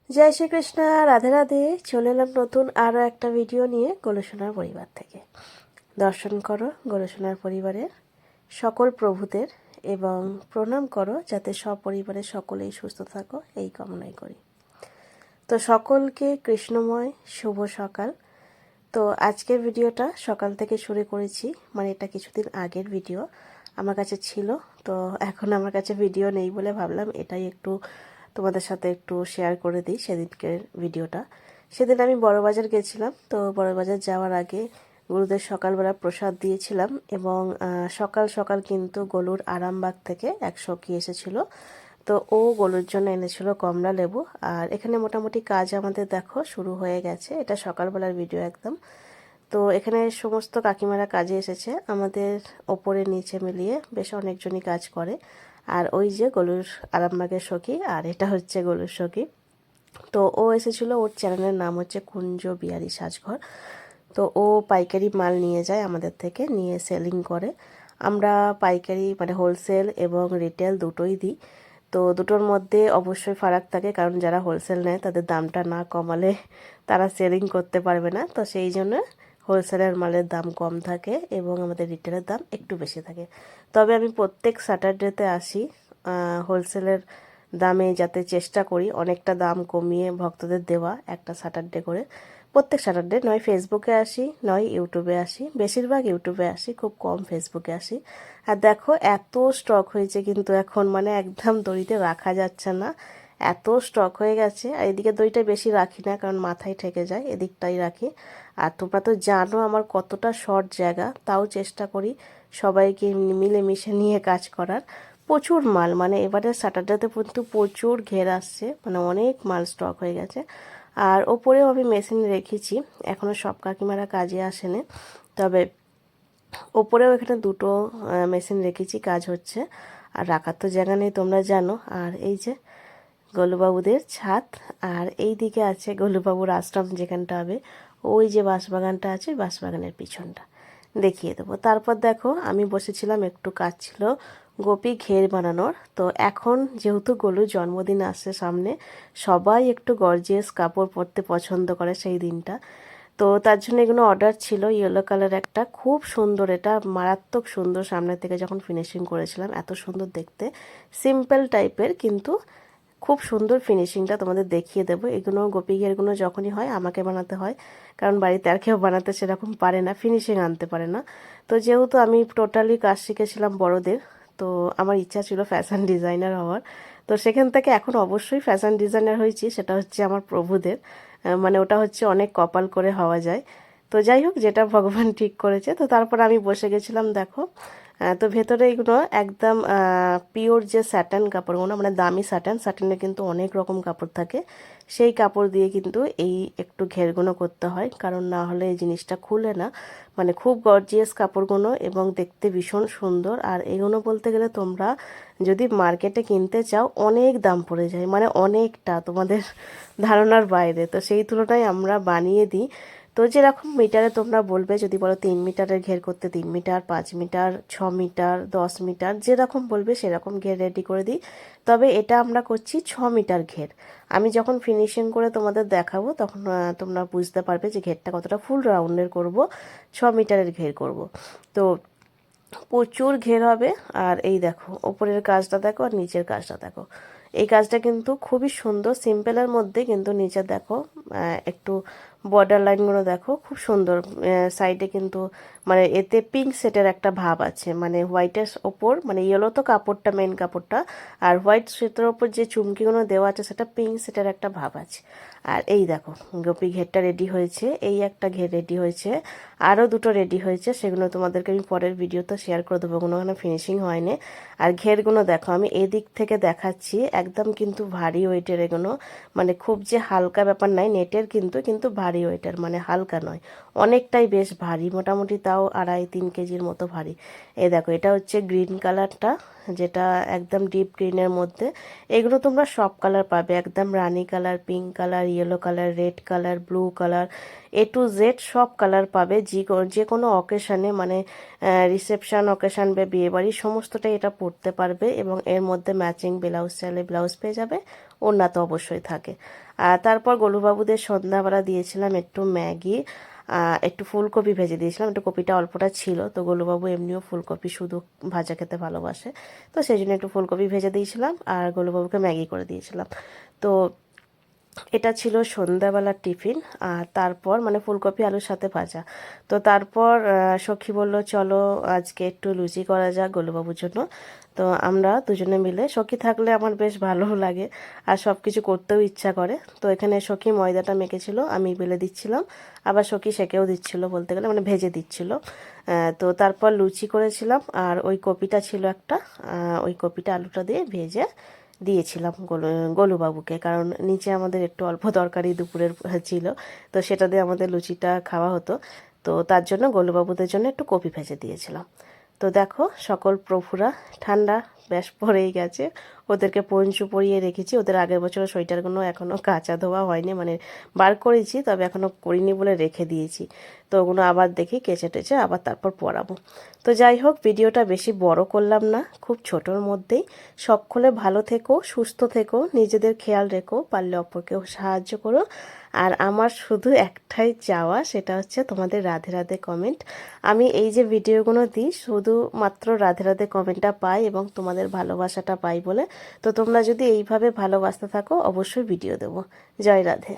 জয় শ্রীকৃষ্ণ, রাধে রাধে। চলে এলাম নতুন আরও একটা ভিডিও নিয়ে গোলসোনার পরিবার থেকে। দর্শন করো গোলসোনার পরিবারের সকল প্রভুদের এবং প্রণাম করো যাতে সপরিবারে সকলেই সুস্থ থাকো, এই কামনাই করি। তো সকলকে কৃষ্ণময় শুভ সকাল। তো আজকের ভিডিওটা সকাল থেকে শুরু করেছি, মানে এটা কিছুদিন আগের ভিডিও আমার কাছে ছিল। তো এখন আমার কাছে ভিডিও নেই বলে ভাবলাম এটাই একটু তোমাদের সাথে একটু শেয়ার করে দিই সেদিনকের ভিডিওটা। সেদিন আমি বড়বাজার গেছিলাম। তো বড়বাজার যাওয়ার আগে গুরুদের সকালবেলা প্রসাদ দিয়েছিলাম এবং সকাল সকাল কিন্তু গলুর আরামবাগ থেকে এক সখী এসেছিলো। তো ও গলুর জন্য এনেছিল কমলা লেবু। আর এখানে মোটামুটি কাজ আমাদের দেখো শুরু হয়ে গেছে, এটা সকালবেলার ভিডিও একদম। তো এখানে সমস্ত কাকিমারা কাজে এসেছে, আমাদের ওপরে নিচে মিলিয়ে বেশ অনেকজনই কাজ করে। আর ওই যে গলুর আরামবাগের সখী, আর এটা হচ্ছে গলুর সখী। তো ও এসেছিলো, ওর চ্যানেলের নাম হচ্ছে কুঞ্জ বিহারি সাজঘর। তো ও পাইকারি মাল নিয়ে যায় আমাদের থেকে, নিয়ে সেলিং করে। আমরা পাইকারি মানে হোলসেল এবং রিটেল দুটোই দিই। তো দুটোর মধ্যে অবশ্যই ফারাক থাকে, কারণ যারা হোলসেল নেয় তাদের দামটা না কমালে তারা সেলিং করতে পারবে না। তো সেই জন্য হোলসেলের মালের দাম কম থাকে এবং আমাদের রিটেলের দাম একটু বেশি থাকে। তবে আমি প্রত্যেক স্যাটারডেতে আসি হোলসেলের দামে, যাতে চেষ্টা করি অনেকটা দাম কমিয়ে ভক্তদের দেওয়া একটা স্যাটারডে করে। প্রত্যেক স্যাটারডে নয় ফেসবুকে আসি, নয় ইউটিউবে আসি, বেশিরভাগ ইউটিউবে আসি, খুব কম ফেসবুকে আসি। আর দেখো এত স্টক হয়েছে কিন্তু এখন, মানে একদম দড়িতে রাখা যাচ্ছে না, এত স্টক হয়ে গেছে। আর এদিকে দড়িটা বেশি রাখি না, কারণ মাথায় ঠেকে যায়, এদিকটাই রাখি। আর তোমরা তো জানো আমার কতটা শর্ট জায়গা, তাও চেষ্টা করি সবাইকে মিলেমিশে নিয়ে কাজ করার। প্রচুর মাল, মানে এবারে স্যাটারডেতে কিন্তু প্রচুর ঘের আসছে, মানে অনেক মাল স্টক হয়ে গেছে। আর ওপরেও আমি মেশিন রেখেছি, এখনও সব কাকিমারা কাজে আসেনি, তবে ওপরেও এখানে দুটো মেশিন রেখেছি, কাজ হচ্ছে। আর রাখার তো জায়গা নেই তোমরা জানো। আর এই যে গোলুবাবুদের ছাদ, আর এই দিকে আছে গোলুবাবুর আশ্রম যেখানটা হবে, ওই যে বাঁশবাগানটা আছে, বাঁশবাগানের পিছনটা দেখিয়ে দেবো। তারপর দেখো আমি বসেছিলাম, একটু কাজ ছিল গোপী ঘের বানানোর। তো এখন যেহেতু গোলুর জন্মদিন আসছে সামনে, সবাই একটু গর্জিয়াস কাপড় পরতে পছন্দ করে সেই দিনটা। তো তার জন্য এগুলো অর্ডার ছিল। ইয়েলো কালার একটা খুব সুন্দর, এটা মারাত্মক সুন্দর, সামনে থেকে যখন ফিনিশিং করেছিলাম এত সুন্দর দেখতে, সিম্পল টাইপের কিন্তু খুব সুন্দর ফিনিশিংটা তোমাদের দেখিয়ে দেবো। এগুলো গোপী ঘেরগুলো যখনই হয় আমাকে বানাতে হয়, কারণ বাড়িতে আর কেউ বানাতে সেরকম পারে না, ফিনিশিং আনতে পারে না। তো যেহেতু আমি টোটালি কাজ শিখেছিলাম বড়দের, তো আমার ইচ্ছা ছিল ফ্যাশন ডিজাইনার হওয়ার। তো সেখান থেকে এখন অবশ্যই ফ্যাশন ডিজাইনার হয়েছি, সেটা হচ্ছে আমার প্রভুদের, মানে ওটা হচ্ছে অনেক কপাল করে হওয়া যায়। তো যাই হোক, যেটা ভগবান ঠিক করেছে। তো তারপর আমি বসে গেছিলাম দেখো। তো ভেতরে এগুলো একদম পিওর যে স্যাটান কাপড়গুলো, মানে দামি স্যাটানে কিন্তু অনেক রকম কাপড় থাকে, সেই কাপড় দিয়ে কিন্তু এই একটু ঘেরগুলো করতে হয়, কারণ না হলে এই জিনিসটা খুলে না। মানে খুব গর্জিয়াস কাপড়গুলো এবং দেখতে ভীষণ সুন্দর। আর এগুলো বলতে গেলে তোমরা যদি মার্কেটে কিনতে চাও অনেক দাম পড়ে যায়, মানে অনেকটা তোমাদের ধারণার বাইরে। তো সেই তুলনায় আমরা বানিয়ে দিই। তো যেরকম মিটারে তোমরা বলবে, যদি বলো 3 মিটারের ঘের করতে 3 মিটার, 5 মিটার, 6 মিটার, 10 মিটার, যেরকম বলবে সেরকম ঘের রেডি করে দিই। তবে এটা আমরা করছি 6 মিটার ঘের। আমি যখন ফিনিশিং করে তোমাদের দেখাবো তখন তোমরা বুঝতে পারবে যে ঘেরটা কতটা ফুল রাউন্ডের করব, 6 মিটারের ঘের করব। তো প্রচুর ঘের হবে। আর এই দেখো ওপরের কাজটা দেখো আর নিচের কাজটা দেখো, এই কাজটা কিন্তু খুবই সুন্দর, সিম্পলের মধ্যে কিন্তু নিচে দেখো একটু বর্ডার লাইনগুলো দেখো খুব সুন্দর। সাইডে কিন্তু মানে এতে পিঙ্ক সেটের একটা ভাব আছে, মানে হোয়াইটের ওপর, মানে ইয়েলো তো কাপড়টা মেন কাপড়টা, আর হোয়াইট সেটের ওপর যে চুমকিগুলো দেওয়া আছে সেটা পিঙ্ক সেটের একটা ভাব আছে। আর এই দেখো গোপী ঘেরটা রেডি হয়েছে, এই একটা ঘের রেডি হয়েছে, আরও দুটো রেডি হয়েছে, সেগুলো তোমাদেরকে আমি পরের ভিডিওতে শেয়ার করে দেবো, কোনো ফিনিশিং হয়নি। আর ঘেরগুলো দেখো আমি এদিক থেকে দেখাচ্ছি, একদম কিন্তু ভারী ওয়েটের এগুলো, মানে খুব যে হালকা ব্যাপার নাই, নেটের কিন্তু কিন্তু ভারী ওয়েটের, মানে হালকা নয়, অনেকটাই বেশ ভারী, মোটামুটি তাও 2.5-3 কেজির মতো ভারী। এই দেখো এটা হচ্ছে গ্রিন কালারটা, যেটা একদম ডিপ গ্রিনের মধ্যে। এগুলো তোমরা সব কালার পাবে, একদম রানি colour, pink colour, yellow colour, red colour, blue colour, A to Z সব কালার পাবে। যে কোনো অকেশানে মানে রিসেপশন অকেশান বা বিয়েবাড়ি সমস্তটাই এটা পরতে পারবে। এবং এর মধ্যে ম্যাচিং ব্লাউজ চাইলে ব্লাউজ পেয়ে যাবে, ওড়না তো অবশ্যই থাকে। আর তারপর গোলুবাবুদের সন্ধ্যাবেলা দিয়েছিলাম একটু ম্যাগি, একটু ফুলকপি ভেজে দিয়েছিলাম, একটু কপিটা অল্পটা ছিল, তো গোলুবাবু এমনিও ফুলকপি শুধু ভাজা খেতে ভালোবাসে, তো সেই জন্য একটু ফুলকপি ভেজে দিয়েছিলাম আর গোলুবাবুকে ম্যাগি করে দিয়েছিলাম। তো এটা ছিল সন্ধ্যাবেলার টিফিন। আর তারপর মানে ফুলকপি আলুর সাথে ভাজা। তো তারপর সখী বলল চলো আজকে একটু লুচি করা যাক গোলুবাবুর জন্য। তো আমরা দুজনে মিলে, সখী থাকলে আমার বেশ ভালো লাগে আর সব কিছু করতেও ইচ্ছা করে। তো এখানে সখী ময়দাটা মেখেছিল, আমি বেলে দিচ্ছিলাম, আবার সখী সেকেও দিচ্ছিল, বলতে গেলে মানে ভেজে দিচ্ছিল। তো তারপর লুচি করেছিলাম আর ওই কপিটা ছিল একটা, ওই কপিটা আলুটা দিয়ে ভেজে দিয়েছিলাম গোলুবাবুকে, কারণ নিচে আমাদের একটু অল্প তরকারি দুপুরের ছিল, তো সেটা দিয়ে আমাদের লুচিটা খাওয়া হতো। তো তার জন্য গোলুবাবুদের জন্য একটু কপি ভেজে দিয়েছিলাম। তো দেখো সকল প্রভুরা, ঠান্ডা বেশ পড়েই গেছে, ওদেরকে পঞ্চু পরিয়ে রেখেছি। ওদের আগের বছরের সোয়েটারগুলো এখনও কাচা ধোয়া হয়নি, মানে বার করেছি তবে এখনও করিনি বলে রেখে দিয়েছি। তো ওগুলো আবার দেখি কেচে টেচে আবার তারপর পরাবো। তো যাই হোক, ভিডিওটা বেশি বড় করলাম না, খুব ছোটোর মধ্যেই। সকলে ভালো থেকো, সুস্থ থেকো, নিজেদের খেয়াল রেখো, পারলে অপরকেও সাহায্য করো। আর আমার শুধু একটাই চাওয়া, সেটা হচ্ছে তোমাদের রাধে রাধে কমেন্ট। আমি এই যে ভিডিওগুলো দিই শুধুমাত্র রাধে রাধে কমেন্টটা পাই এবং তোমাদের ভালোবাসাটা পাই বলে। তো তোমরা যদি এইভাবে ভালোবাসতে থাকো অবশ্যই ভিডিও দেবো। জয় রাধে।